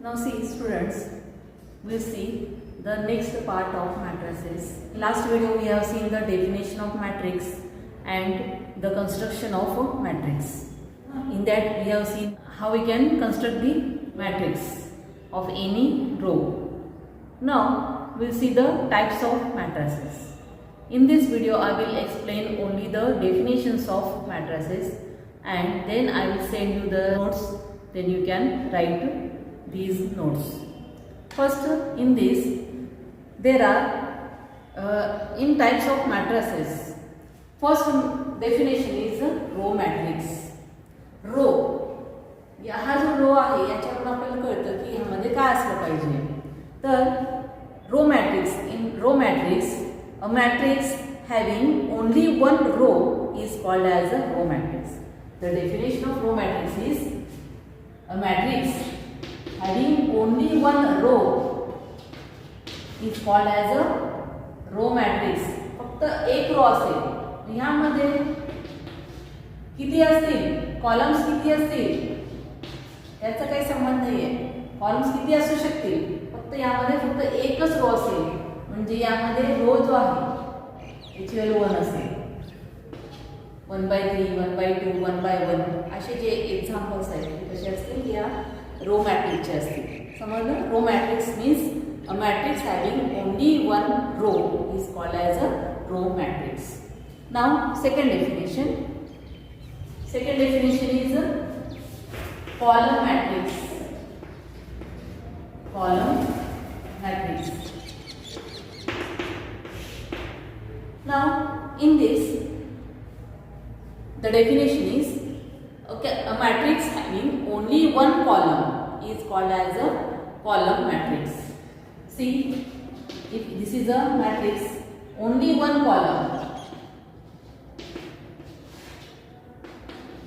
Now see students, we'll see the next part of matrices. Last video we have seen the definition of matrix and the construction of a matrix. In that we have seen how we can construct the matrix of any row. Now we'll see the types of matrices. In this video I will explain only the definitions of matrices and then I will send you the notes, then you can write these notes. First, in this there are in types of matrices. First definition is row matrix. Row हा जो row आहे याच्यावरून आपल्याला कळतं की ह्यामध्ये काय असलं पाहिजे. तर row matrix, in row matrix a matrix having only one row is called as a row matrix. The definition of row matrix is a matrix having only one row is called as a row matrix. फक्त एक row असेल, ह्यामध्ये किती असतील, columns किती असतील याचा काही संबंध नाहीये. कॉलम्स किती असू शकतील, फक्त यामध्ये फक्त एकच रो असेल, म्हणजे यामध्ये रो जो आहे याची व्हॅल्यू 1 असेल. 1/3, 1/2, 1/1 असे जे एक्झाम्पल्स आहेत ते कसे असतील, या रो मॅट्रिक्सचे असतील. समजलं? Row matrix means a matrix having only one row is called as a row matrix. Now second definition. Second definition is column matrix. Column matrix. Now, in this, the definition is a matrix having only one column is called as a column matrix. See, if this is a matrix, only one column.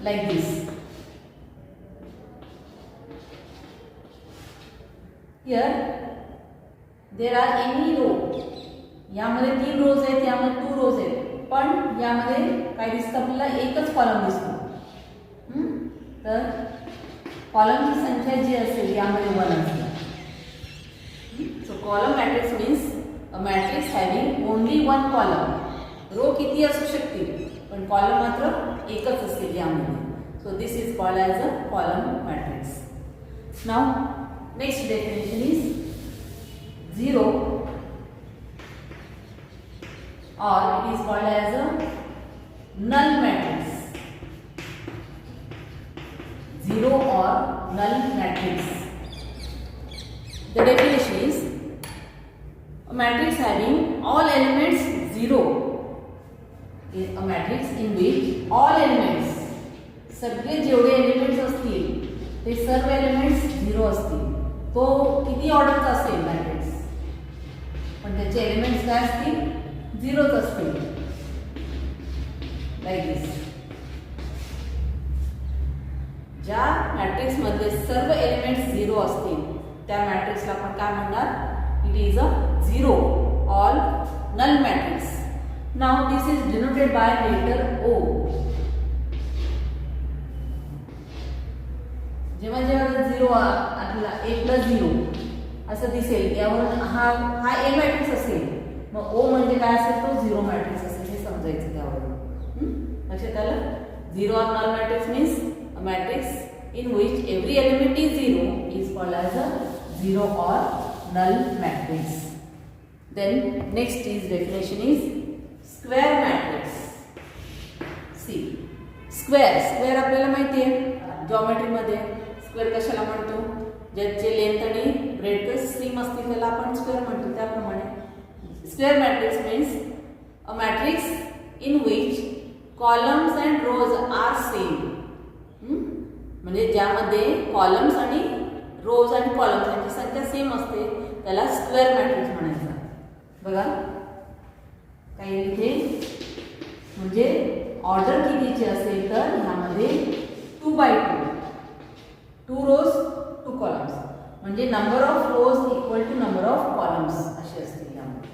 Like this. Here there are any row. यामध्ये 3 रोज आहेत, यामध्ये 2 रोज आहेत, पण यामध्ये काय दिसतं आपल्याला, एकच कॉलम दिसतो. तर कॉलमची संख्या जी असेल यामध्ये 1 असते. So column matrix means a matrix having only one column. Row किती असू शकतील पण कॉलम मात्र एकच असतील यामध्ये. So this is called as a column matrix. Now next definition is zero or it is called as a null matrix. Zero or null matrix. The definition is a matrix having all elements 0. A matrix in which all elements, सगळे जेवढे elements असतील ते सर्व elements 0 असतील. तो किती ऑर्डरचा असेल मॅट्रिक्स, पण त्याचे एलिमेंट्स काय असतील, 0च असतील. लाईक दिस. ज्या मॅट्रिक्स मधले सर्व एलिमेंट्स 0 असतील त्या मॅट्रिक्सला आपण काय म्हणणार, it is a zero or null matrix. Now this is denoted by letter O. जेव्हा जेव्हा 0 आपला A+0 असं दिसेल, यावरून हा A मॅट्रिक्स असेल, मग O म्हणजे काय असेल, तो 0 मॅट्रिक्स असेल हे समजायचं त्यावरून. लक्षात आलं? Zero or null matrix means a matrix in which every element is 0 is called as a zero or null matrix. Then next is definition is square matrix. See, square आपल्याला माहिती आहे जॉमेट्रीमध्ये. स्क्वेअर कशाला म्हणतो, ज्याचे लेंथ आणि breadth same असतील त्याला आपण स्क्वेअर म्हणतो. त्याप्रमाणे square matrix means a matrix in which columns and rows are same. म्हणजे ज्यामध्ये कॉलम्स आणि रोज आणि कॉलम्स यांची संख्या सेम असते त्याला स्क्वेअर मॅट्रिक्स म्हणायचं. बघा काही इथे म्हणजे ऑर्डर कितीची असेल तर ह्यामध्ये 2/2, 2 रोज 2 कॉलम्स, म्हणजे number of rows equal to number of columns असे असतील यामध्ये.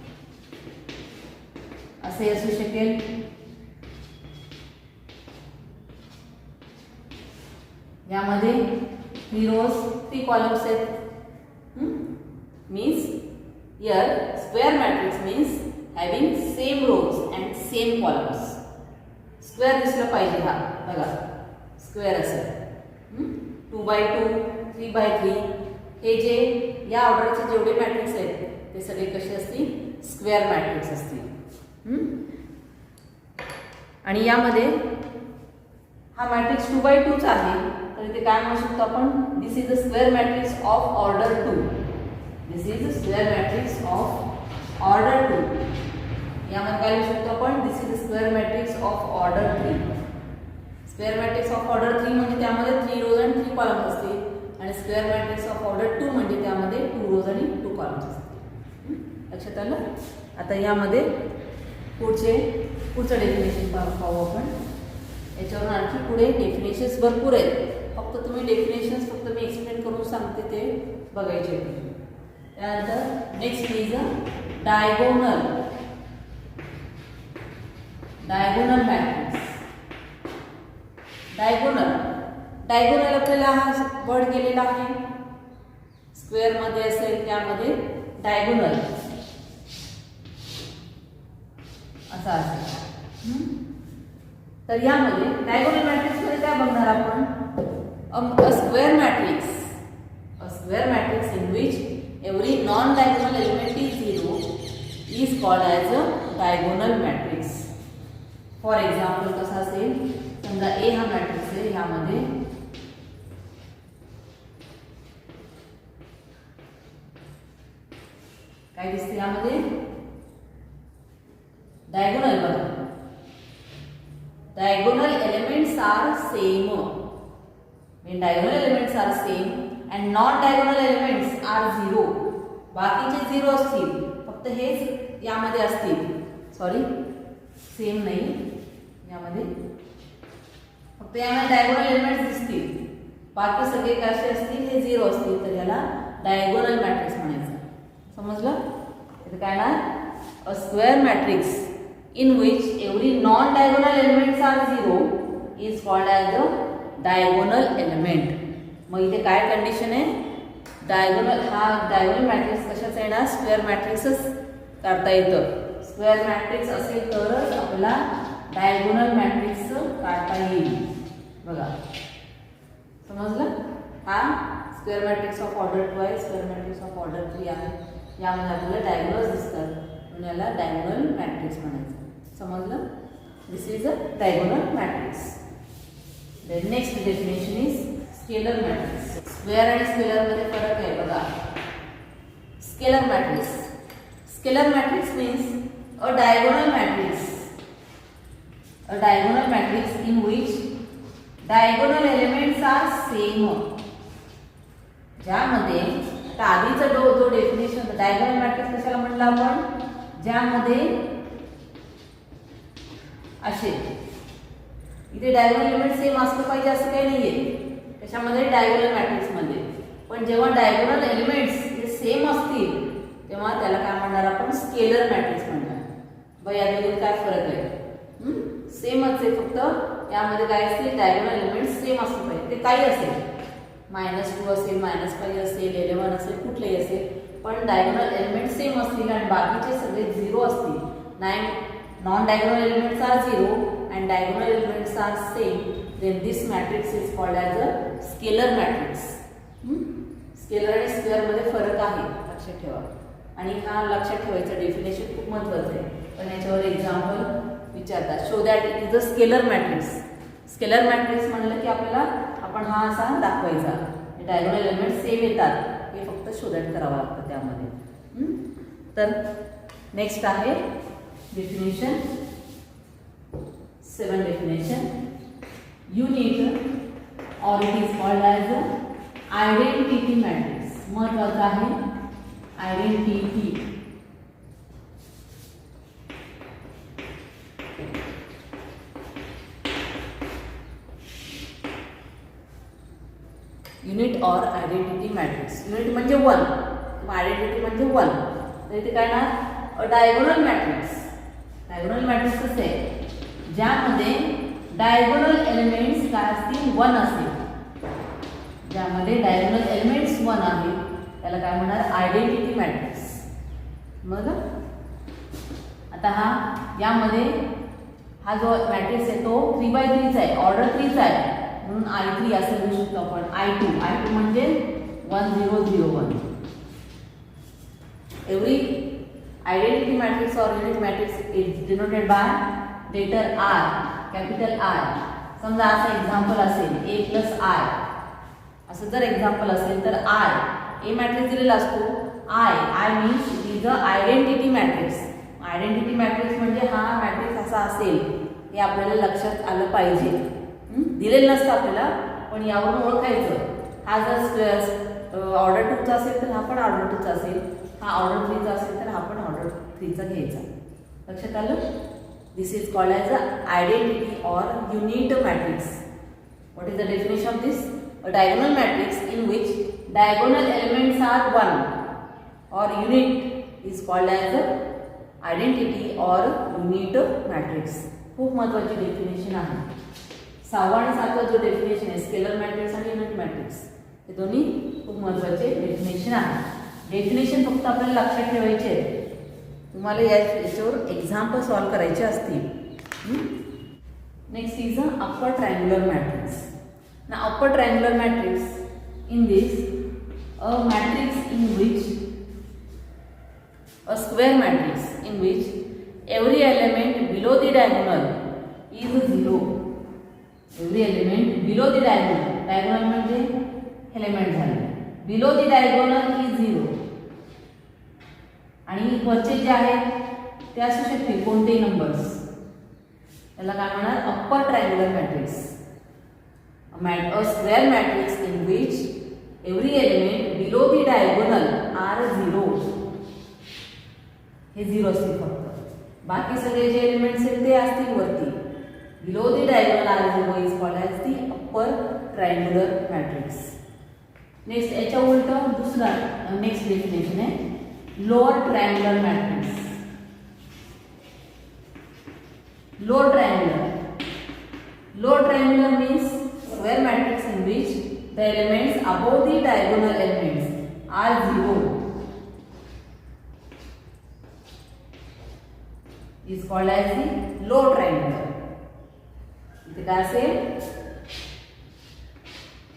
असे असू शकेल. यामध्ये 3 रोज 3 कॉलम्स आहेत, means here square matrix means having same rows and same columns. Square दिसलं पाहिजे हा बघा स्क्वेअर असेल 2x2 3x3 हे जे या ऑर्डरचे जेवढे मॅट्रिक्स आहेत ते सगळे कसे असतील स्क्वेअर मॅट्रिक्स असतील. आणि यामध्ये हा मॅट्रिक्स 2x2 चा आहे तर इथे काय म्हणू शकतो आपण this is the square matrix of order 2. This is the square matrix of order 2. यामध्ये काय लिहू शकतो आपण this is the square matrix of order 3. Square matrix of order 3 म्हणजे त्यामध्ये 3 रोज आणि 3 कॉलम्स असतील आणि स्क्वेअर मॅट्रिक्स ऑफ ऑर्डर 2 म्हणजे त्यामध्ये 2 रोज आणि 2 कॉलम्स असतील. लक्षात आलं. आता यामध्ये पुढचं डेफिनेशन पाहू आपण. याच्यावरून आणखी पुढे डेफिनेशन्स भरपूर आहेत. फक्त तुम्ही डेफिनेशन्स फक्त मी एक्सप्लेन करून सांगते ते बघायचे. त्यानंतर next is diagonal matrix. Diagonal आपल्याला हा वर्ड केलेला आहे स्क्वेअर मध्ये असेल त्यामध्ये डायगोनल असा असेल. तर यामध्ये डायगोनल मॅट्रिक्स मध्ये काय बघणार आपण a square matrix in which every non-diagonal element is 0 is called as a diagonal matrix. For example कसा असेल समजा A हा मॅट्रिक्स आहे यामध्ये काय दिसते यामध्ये डायगोनल बघा diagonal elements are same. When diagonal elements are same and non-diagonal elements are 0. बाकीचे 0 असतील फक्त हेच यामध्ये असतील. सॉरी सेम नाही यामध्ये फक्त यामध्ये डायगोनल एलिमेंट्स दिसतील बाकी सगळे कसे असतील हे 0 असतील तर याला डायगोनल मॅट्रिक्स म्हणायचं. समजलं. इथे काय ना अ square matrix in which every non-diagonal elements are 0 is called as a diagonal element. मग इथे काय कंडिशन आहे डायगोनल हा डायगोनल मॅट्रिक्स कशाचा येणार स्क्वेअर मॅट्रिक्सच काढता येतं. स्क्वेअर मॅट्रिक्स असेल तरच आपल्याला डायगोनल मॅट्रिक्स काढता येईल. बघा समजलं. हा स्क्वेअर मॅट्रिक्स ऑफ ऑर्डर 2 आहे स्क्वेअर मॅट्रिक्स ऑफ ऑर्डर 3 आहे. यामध्ये आपल्याला डायगोनल्स दिसतात म्हणून याला डायगोनल मॅट्रिक्स म्हणायचं. समजलं. This is a diagonal matrix. Then next definition is scalar matrix. Square आणि स्केलर मध्ये फरक आहे बघा. Scalar matrix means a diagonal matrix in which diagonal elements are same. ज्यामध्ये आता आधीचा जो डेफिनेशन डायगोनल मॅट्रिक्स कशाला म्हणलं आपण ज्यामध्ये असे इथे डायगोनल एलिमेंट सेम असलं पाहिजे असं काही नाहीये त्याच्यामध्ये डायगोनल मॅट्रिक्स मध्ये. पण जेव्हा डायगोनल एलिमेंट्स हे सेम असतील तेव्हा त्याला काय म्हणणार आपण स्केलर मॅट्रिक्स म्हणणार. बघ या दोन्हीत काय फरक आहे सेमच आहे फक्त यामध्ये काय असते डायगोनल एलिमेंट सेम असले पाहिजे. ते काही असेल -2 असेल -5 असेल 11 असेल कुठलेही असेल पण डायगोनल एलिमेंट सेम असतील आणि बाकीचे सगळे 0 असतील. Non-diagonal elements are 0 and diagonal elements are same, then this matrix is called as a scalar matrix. Scalar आणि स्क्वेअर मध्ये फरक आहे लक्षात ठेवा. आणि हा लक्षात ठेवायचं डेफिनेशन खूप महत्त्वाचं आहे. पण याच्यावर एक्झाम्पल विचारतात. Show that it is a scalar matrix. Scalar matrix म्हणलं की आपल्याला आपण हा असा दाखवायचा डायगोनल एलिमेंट सेम येतात हे फक्त शो दॅट करावं लागतं त्यामध्ये. तर नेक्स्ट आहे definition 7 definition unit or it is called as a identity matrix. महत्वाचा आहे identity. युनिट और आयडेंटिटी मॅट्रिक्स. युनिट म्हणजे 1 आयडेंटिटी म्हणजे 1. तर इथे काय ना डायगोनल मॅट्रिक्स. डायगोनल मॅट्रिक्स कसे आहे ज्यामध्ये डायगोनल एलिमेंट्स काय असतील 1 असतील. ज्यामध्ये डायगोनल एलिमेंट्स 1 आहे त्याला त्याला काय म्हणणार, आयडेंटिटी मॅट्रिक्स. मग आता यामध्ये हा जो मॅट्रिक्स आहे तो 3x3 चा आहे, ऑर्डर 3 चा आहे, म्हणून I3 असं लिहू शकतो आपण. I2 म्हणजे 1 0 0 1. Every identity matrix or unit matrix is denoted by letter R, capital R. समजा असं एक्झाम्पल असेल A + I, असं जर एक्झाम्पल असेल तर I, A मॅट्रिक्स दिलेला असतो. I means it is a identity matrix. Identity matrix म्हणजे हा मॅट्रिक्स असा असेल हे आपल्याला लक्षात आलं पाहिजे. दिलेलं नसतं आपल्याला, पण यावरून ओळखायचं. हा जर ऑर्डर 2 चा असेल तर हा पण ऑर्डर 2 चा असेल, हा ऑर्डर 3 चा असेल तर हा पण ऑर्डर 3 चा घ्यायचा. लक्षात आलं? This is called as a identity or unit matrix. What is the definition of this? A diagonal matrix in which diagonal elements are 1 or unit is called as identity or unit matrix. खूप महत्त्वाची definition आहे. 6वा आणि 7वा जो definition आहे scalar matrix आणि unit matrix, हे दोन्ही खूप महत्त्वाचे डेफिनेशन आहे. डेफिनेशन फक्त आपल्याला लक्षात ठेवायचे आहेत. तुम्हाला याच्यावर एक्झाम्पल सॉल्व करायचे असतील. Next is upper triangular matrix. ना upper triangular matrix in this a matrix in which a square matrix in which every element below the diagonal is 0. Every element below the diagonal म्हणजे element झाले, below the diagonal is 0. आणि वरचे जे आहेत ते असू शकते कोणतेही नंबर्स. त्याला काय म्हणणार, upper triangular matrix. A square matrix in which every element below the diagonal are 0. हे 0 असतील फक्त, बाकी सगळे जे एलिमेंट्स आहेत ते असतील वरती. Below the diagonal are 0 is called as the upper triangular matrix. Next याच्या उलट दुसरा नेक्स्ट डेफिनेशन आहे lower triangular matrix. Lower triangular means square matrix in which the elements above the diagonal elements are 0 is called as the low triangular. इथे काय असेल,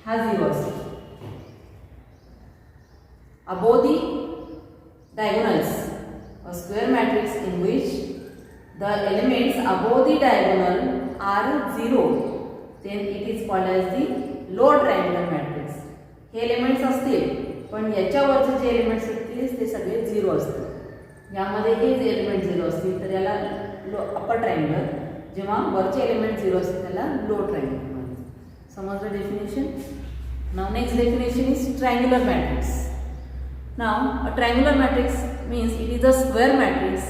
हा 0 असेल. above the diagonals, a square matrix in which the elements above the diagonal are 0, then it is called as the lower triangular matrix. हे elements असतील पण याच्यावरचे जे elements असतील ते सगळे 0 असतील. यामध्ये हे जे एलिमेंट 0 असतील तर याला अप्पर ट्रायंग्युलर, जेव्हा वरचे एलिमेंट 0 असतील त्याला लो ट्रायंग्युलर. समजलं definition? Now next definition is triangular matrix. Now a triangular matrix means it is a square matrix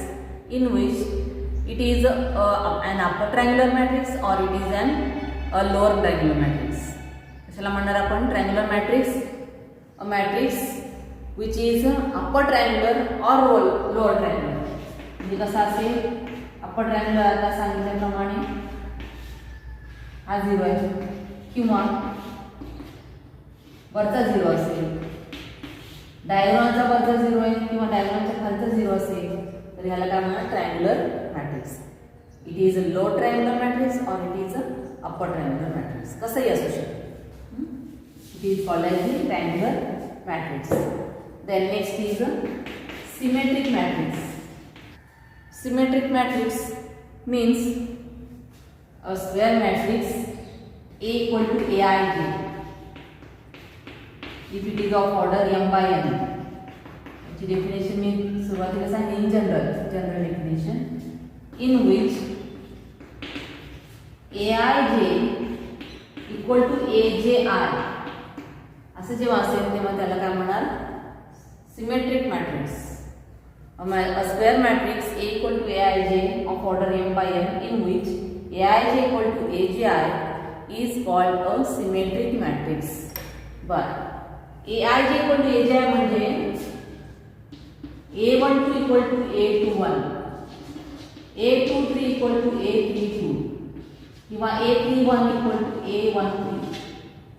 in which it is an upper triangular matrix or it is a lower triangular matrix. कशाला म्हणणार आपण triangular matrix? A matrix which is upper triangular और lower triangular. म्हणजे कसं असेल, upper triangular आता सांगितल्याप्रमाणे हा 0 आहे, किंवा वरचा 0 असेल, डायगोनलचा वरचा 0 आहे किंवा डायगोनलच्या खालचा 0 असेल तर ह्याला काय म्हणणार, triangular matrix. It is a lower triangular matrix or it is a upper triangular matrix. कसंही असू शकतं. It is called as the triangular matrix. Then next is a symmetric matrix. Symmetric matrix means a square matrix A equal to Aij if it is of order m by n. याची definition मी सुरुवातीला सांगितली, in general definition, in which Aij equal to Aj असं जेव्हा असेल तेव्हा त्याला काय म्हणणार, symmetric matrix. A square matrix A equal to Aij of order m by n in which Aij equal to Aj is called a symmetric matrix. But Aij equal to Aj म्हणजे A12 equal to A21, A23 equal to A32 किंवा A31 equal to A13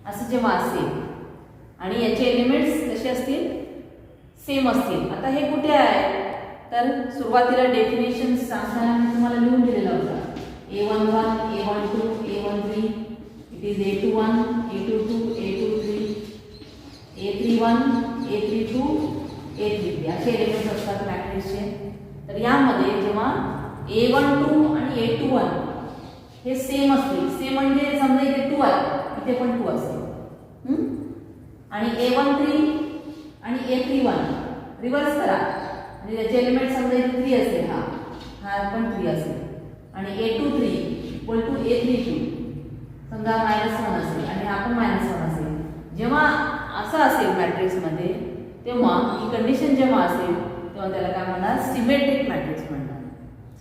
असं जेव्हा असेल आणि याचे elements कसे असतील, same असतील. आता हे कुठे आहे तर सुरुवातीला डेफिनेशन सांगताना मी तुम्हाला लिहून दिलेला होता. A11, A12, A13, it is A21, A22, A23, A31, A32, A33 असे एलिमेंट्स असतात मॅट्रिक्सचे. तर यामध्ये जेव्हा A12 आणि A21 हे सेम असतील, सेम म्हणजे समजा इथे 2 आहे, इथे पण 2 असेल, आणि A13 आणि A31 रिव्हर्स करा आणि त्याचे एलिमेंट समजा इथे 3 असेल, हा पण 3 असेल, आणि A23 इक्वल टू A32 समजा -1 असेल आणि हा पण -1 असेल. जेव्हा असं असेल मॅट्रिक्समध्ये तेव्हा ही कंडिशन जेव्हा असेल तेव्हा त्याला काय म्हणणार, सिमेट्रिक मॅट्रिक्स म्हणणार.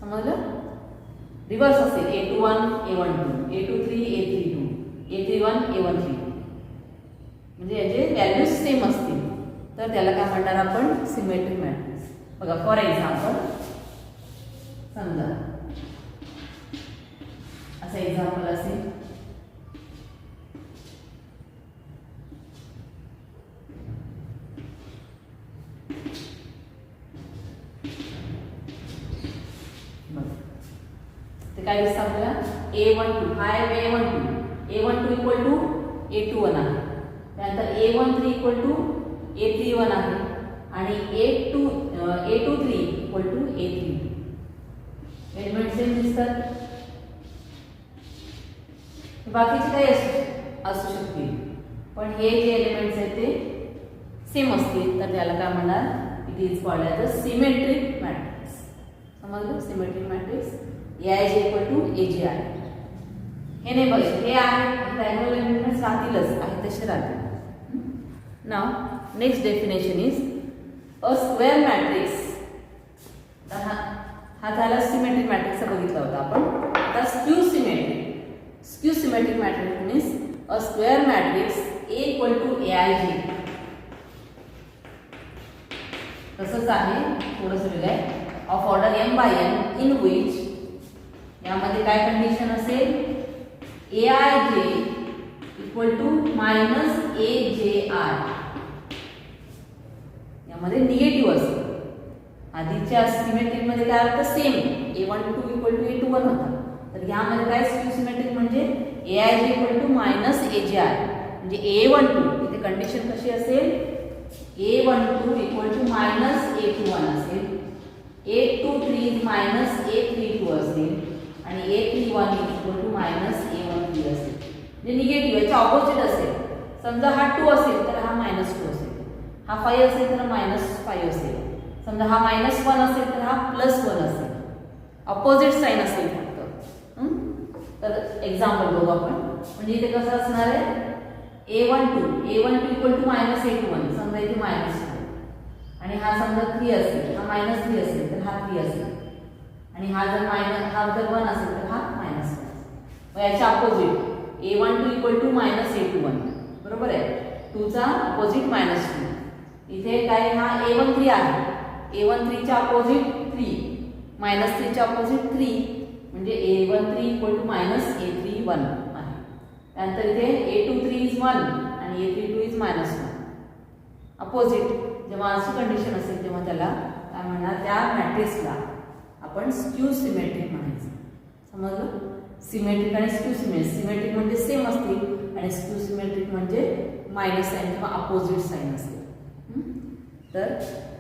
समजलं? रिव्हर्स असेल A21 A12, A23 A32, A31 A13 म्हणजे याचे व्हॅल्यूज सेम असतील तर त्याला काय म्हणणार आपण, सिमेट्रिक मॅट्रिक्स. बघा फॉर एक्झाम्पल, समजा असं एक्झाम्पल असेल, ते काय दिसतं आपल्याला, A12 हा आहे A12 इक्वल टू A21 आहे, त्यानंतर A13 इक्वल टू A31 आहे आणि A23 equal to A32. Element same दिसतात. बाकीचे काही असू शकतील पण हे जे एलिमेंट्स आहेत ते सेम असतील तर त्याला काय म्हणणार, it is called as a symmetric matrix. समजलं? Symmetric matrix AIJ equal to AJ आहे. हे नाही बघा, हे आहे डायगोनल एलिमेंट्स राहतीलच, आहे तसे राहतील. Now next definition is a square matrix. हा झाला सिमेट्रिक मॅट्रिक्सचा बघितला होता आपण. आता skew symmetric matrix means a square matrix A equal to AIJ. तसंच आहे, थोडंसं वेगळं आहे, of order m by n in which यामध्ये काय कंडिशन असेल, AIJ इक्वल टू -AJI. यामध्ये निगेटिव्ह असेल. आधीच्या सिमेट्रिक मध्ये काय होतं, same A12 equal to A21 होता. तर यामध्ये काय स्क्यू सिमेट्रिक म्हणजे AIJ इक्वल टू -AJI म्हणजे A12 इथे कंडिशन कशी असेल, A12 इक्वल टू -A21 असेल, A23 -A32 असेल आणि A31 इक्वल टू -A13 असेल. म्हणजे निगेटिव्ह याच्या ऑपोजिट असेल. समजा हा 2 असेल तर हा -2 असेल, हा 5 असेल तर -5 असेल, समजा हा -1 असेल तर हा +1 असेल. ऑपोजिट साइन असेल फक्त. तर एक्झाम्पल बघू आपण. म्हणजे इथे कसं असणार आहे, A12 इक्वल टू -A21 समजा इथे -2 आणि हा समजा 3 असेल, हा -3 असेल तर हा 3 असेल आणि हा जर 1 असेल तर हा -1. मग याच्या opposite A12 equal to -A21 बरोबर आहे. 2 चा अपोजिट -2. इथे काय, हा A13 आहे, A13 च्या अपोजिट 3, -3 च्या अपोजिट 3 म्हणजे A13 इक्वल टू -A31 आहे. त्यानंतर इथे A23 इज 1 आणि A32 इज -1. अपोजिट जेव्हा अशी कंडिशन असेल तेव्हा त्याला काय म्हणणार, त्या मॅट्रिक्सला आपण स्क्यू सिमेट्रिक म्हणायचं. समजलं? सिमेट्रिक आणि स्क्यू सिमेट्रिक म्हणजे सेम असतील आणि स्क्यू सिमेट्रिक म्हणजे मायनस साइन किंवा अपोजिट साइन असतील. तर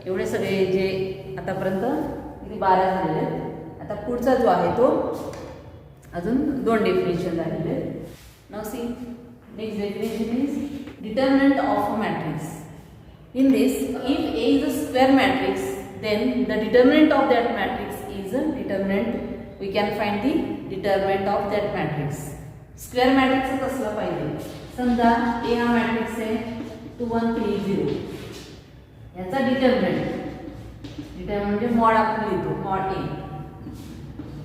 एवढे सगळे जे आतापर्यंत किती 12 झालेले आहेत. आता पुढचा जो आहे तो अजून 2 डेफिनेशन झालेले आहेत. Now see next definition is determinant of a matrix. In this, if A is a square matrix, then the determinant of that matrix is a determinant. We can find the determinant of that matrix. Square matrix कसला पाहिजे. समजा A हा matrix आहे 2 1 3 0. याचा determinant म्हणजे mod आपण लिहितो, mod A.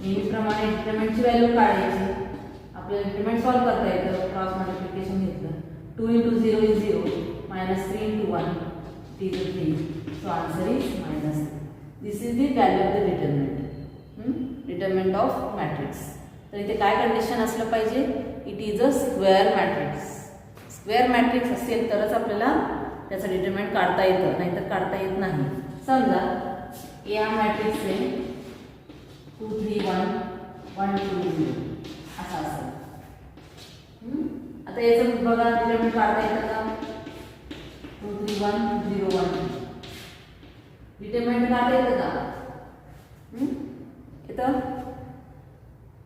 नेहमीप्रमाणे डिटर्मिनंटची व्हॅल्यू काढायची. आपल्याला डिटर्मिनंट सॉल्व करता येतं. क्रॉस मल्टिप्लिकेशन घेतलं. 2 × 0 is 0, -3 × 1 is 3. So answer is -3. This is the value of the determinant. Determinant of matrix. तर इथे काय कंडिशन असलं पाहिजे, it is a square matrix. Square matrix असेल तरच आपल्याला त्याचं डिटरमिनंट काढता येतं, नाहीतर काढता येत नाही. समजा ए हा मॅट्रिक्स आहे 2 3 1 1 2 0 असा असेल. आता याचं बघा डिटरमिनंट काढता येतं का? 2 3 1 0 1 डिटरमिनंट काढता येतं का? येतं.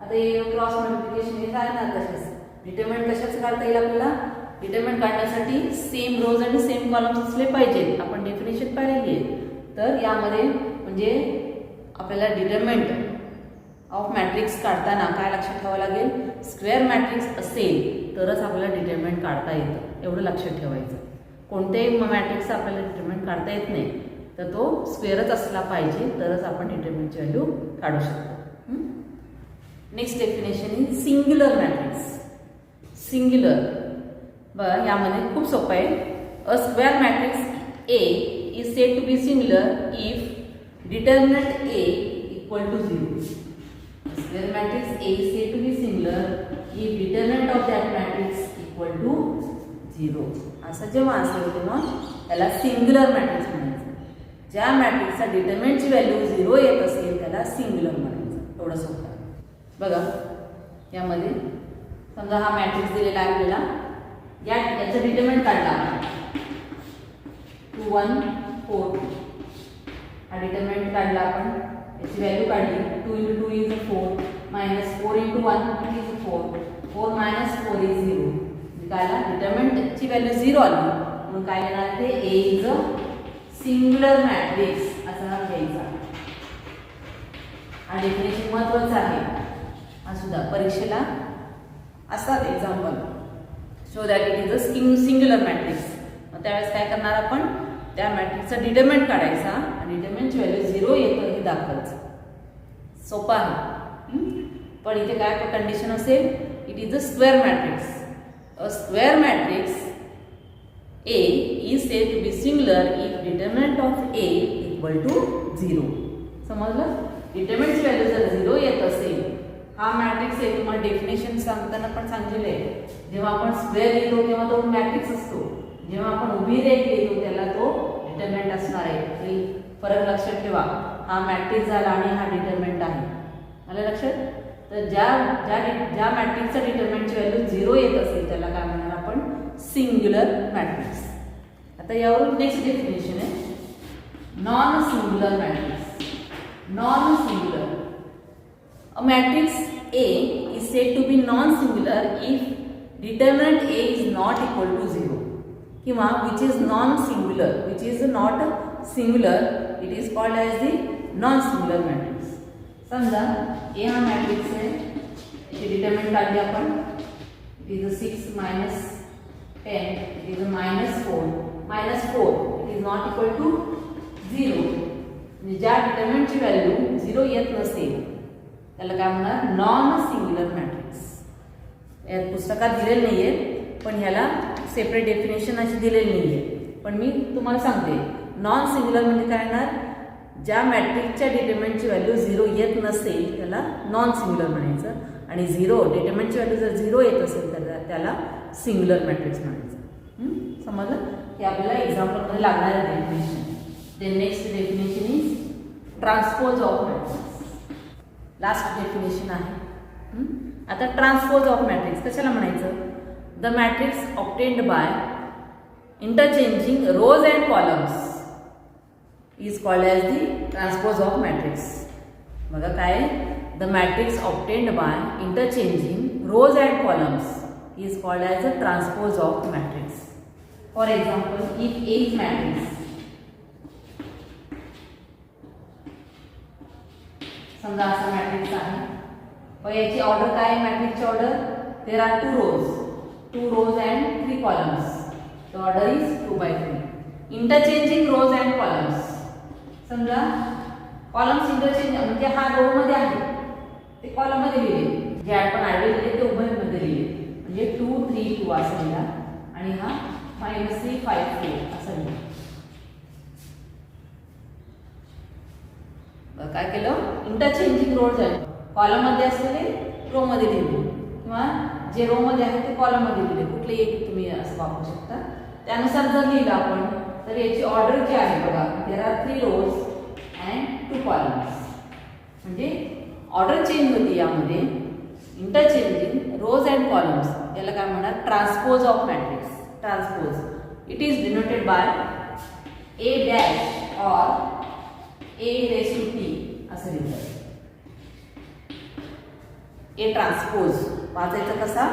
आता हे क्रॉस मल्टिप्लिकेशन हे काय ना तसेच डिटरमिनंट कशाचं काढता येईल आपल्याला? डिटरमिनंट काढण्यासाठी सेम रोज आणि सेम कॉलम्स असले पाहिजेत. आपण डेफिनेशन पाहिलेली आहे. तर यामध्ये म्हणजे आपल्याला डिटरमिनंट ऑफ मॅट्रिक्स काढताना काय लक्षात ठेवावं लागेल? स्क्वेअर मॅट्रिक्स असेल तरच आपल्याला डिटरमिनंट काढता येतं, एवढं लक्षात ठेवायचं. कोणत्याही मॅट्रिक्सचा आपल्याला डिटरमिनंट काढता येत नाही, तर तो स्क्वेअरच असला पाहिजे तरच आपण डिटरमिनंटची व्हॅल्यू काढू शकतो. Next definition is singular matrix. Singular बघा यामध्ये खूप सोपं आहे. A square matrix A is said to be singular if determinant A equal to 0. Square matrix A is said to be singular if determinant of that matrix equal to 0. असं जेव्हा असेल तेव्हा त्याला सिंग्युलर मॅट्रिक्स म्हणायचं. ज्या मॅट्रिक्सचा डिटरमिनंटची value 0 येत असेल त्याला सिंग्युलर म्हणायचं. एवढं सोपं आहे. बघा यामध्ये समजा हा मॅट्रिक्स दिलेला आहे आपल्याला, याचं डिटरमिनंट काढला आपण 2 1 4. हा डिटरमिनंट काढला आपण, याची व्हॅल्यू काढली 2 × 2 इज 4 -4 × 1 इज 4 4 - 4 इज 0. काढला डिटरमिनंटची व्हॅल्यू 0 आली म्हणून काय येणार ते ए इज अ सिंग्युलर मॅट्रिक्स असा हा घ्यायचा. हा डेफिनेशन महत्त्वाचा आहे. हा सुद्धा परीक्षेला असतात example. Show that it is a singular matrix. मग त्यावेळेस काय करणार आपण? त्या मॅट्रिक्सचा डिटरमिनंट काढायचा आणि डिटरमिनंटची व्हॅल्यू 0 येतं हे दाखवायचं. सोपं आहे. पण इथे काय कंडिशन असेल? It is a square matrix. A square matrix A is said to be singular if determinant of A equal to 0. समजलं? डिटरमिनंटची व्हॅल्यू जर 0 येत असेल, हा मॅट्रिक्स आहे. तुम्हाला डेफिनेशन सांगताना पण सांगितले आहे, जेव्हा आपण स्क्वेअर लिहितो तेव्हा तो मॅट्रिक्स असतो, जेव्हा आपण उभी रेख लिहितो त्याला तो डिटरमिनंट असणार आहे. हे फरक लक्षात ठेवा. हा मॅट्रिक्स झाला आणि हा डिटरमिनंट आहे. आलं लक्षात? तर ज्या मॅट्रिक्सचा डिटरमिनंटची व्हॅल्यू 0 येत असेल त्याला काय म्हणणार आपण? Singular matrix. आता यावरून नेक्स्ट डेफिनेशन आहे non singular matrix. Non singular, a matrix A is said to be non singular if determinant A is not equal to 0 किंवा which is non singular, which is not singular, it is called as the non singular matrix. समजा A हा matrix आहे, याची determinant काढली आपण. It is 6 - 10, it is a -4 it is not equal to 0. म्हणजे ज्या डिटरमिनंटची value 0 येत नसेल त्याला काय म्हणणार? Non singular matrix. यात पुस्तकात दिलेलं नाहीये, पण ह्याला सेपरेट डेफिनेशन अशी दिलेली नाहीये. पण मी तुम्हाला सांगते नॉन सिंग्युलर म्हणजे काय येणार? ज्या मॅट्रिक्सच्या डिटरमिनंटची व्हॅल्यू 0 येत नसेल त्याला नॉन सिंग्युलर म्हणायचं, आणि 0 डिटरमिनंटची व्हॅल्यू जर 0 येत असेल तर त्याला सिंग्युलर मॅट्रिक्स म्हणायचं. समजलं? हे आपल्याला एक्झाम्पलमध्ये लागणार आहे definition. Then next definition is transpose of matrix. Last definition आहे. आता ट्रान्सपोज ऑफ मॅट्रिक्स कशाला म्हणायचं? The matrix obtained by interchanging rows and columns is called as the transpose of matrix. बघा काय? The matrix obtained by interchanging rows and columns is called as a transpose of matrix. For example, if A is matrix, समजा असा matrix आहे, पण याची order काय आहे? मॅट्रिक्सची order there are two rows and 3 columns. The order is 2/3. Interchanging rows and columns. समजा columns interchange म्हणजे हा रो मध्ये आहे ते कॉलम मध्ये लिहिले, जे आपण आयडियल लिहिले ते उभयमध्ये लिहिले. म्हणजे 2 3 2 असं लिहा आणि हा -3 5 4 असं लिहा. काय केलं? इंटरचेंजिंग रोज आहे, कॉलम मध्ये असलेले रो मध्ये लिहिले किंवा जे रो मध्ये आहे ते कॉलम मध्ये लिहिले. कुठले एक तुम्ही असं वापरू शकता. त्यानुसार जर लिहिलं आपण तर याची ऑर्डर जी आहे बघा, there are 3 rows and 2 columns. म्हणजे ऑर्डर चेंज होती यामध्ये, इंटरचेंजिंग रोज अँड कॉलम्स. याला काय म्हणणार? Transpose of matrix. Transpose it is denoted by a dash or a raise to t असं लिहितात. A ट्रान्सपोज वाचायचं कसा?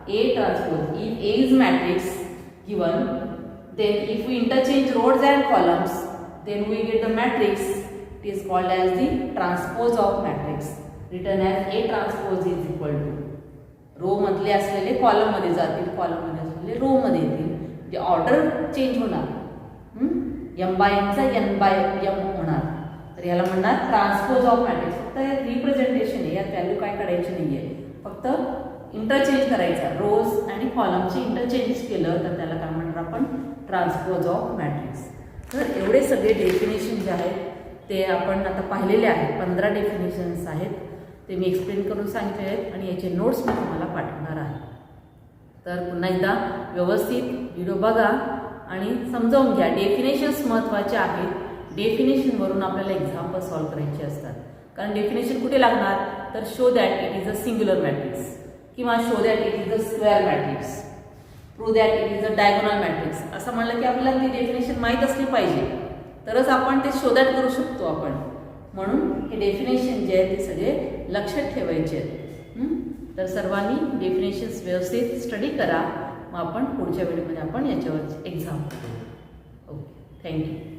A transpose. If A is matrix given, then if we interchange rows and columns, then we get the matrix. It is called as the transpose of matrix. Written as A transpose is equal to row मधले असलेले column मध्ये जातील, column मध्ये असलेले row मध्ये येतील. जे order change होणार, m बाय n चा n बाय m होणार. तर याला म्हणणार ट्रान्सपोज ऑफ मॅट्रिक्स. फक्त रिप्रेझेंटेशन आहे, यात व्हॅल्यू काय काढायची नाहीये, फक्त इंटरचेंज करायचा. रोज आणि कॉलमची इंटरचेंज केलं तर त्याला काय म्हणणार आपण? Transpose of matrix. तर एवढे सगळे डेफिनेशन जे आहेत ते आपण आता पाहिलेले आहेत. 15 डेफिनेशन्स आहेत, ते मी एक्सप्लेन करून सांगितले आहेत आणि याचे नोट्स मी तुम्हाला पाठवणार आहे. तर पुन्हा एकदा व्यवस्थित व्हिडिओ बघा आणि समजावून घ्या. डेफिनेशन्स महत्त्वाचे आहेत. डेफिनेशनवरून आपल्याला एक्झाम्पल सॉल्व्ह करायचे असतात. कारण डेफिनेशन कुठे लागणार? तर show that it is a singular matrix, किंवा show that it is a square matrix, prove that it is a diagonal matrix. असं म्हणलं की आपल्याला ती डेफिनेशन माहीत असली पाहिजे, तरच आपण ते शो दॅट करू शकतो आपण. म्हणून हे डेफिनेशन जे आहे ते सगळे लक्षात ठेवायचे आहेत. तर सर्वांनी डेफिनेशन्स व्यवस्थित स्टडी करा. मग आपण पुढच्या व्हिडिओमध्ये आपण याच्यावर एक्झाम करू. Okay, thank you.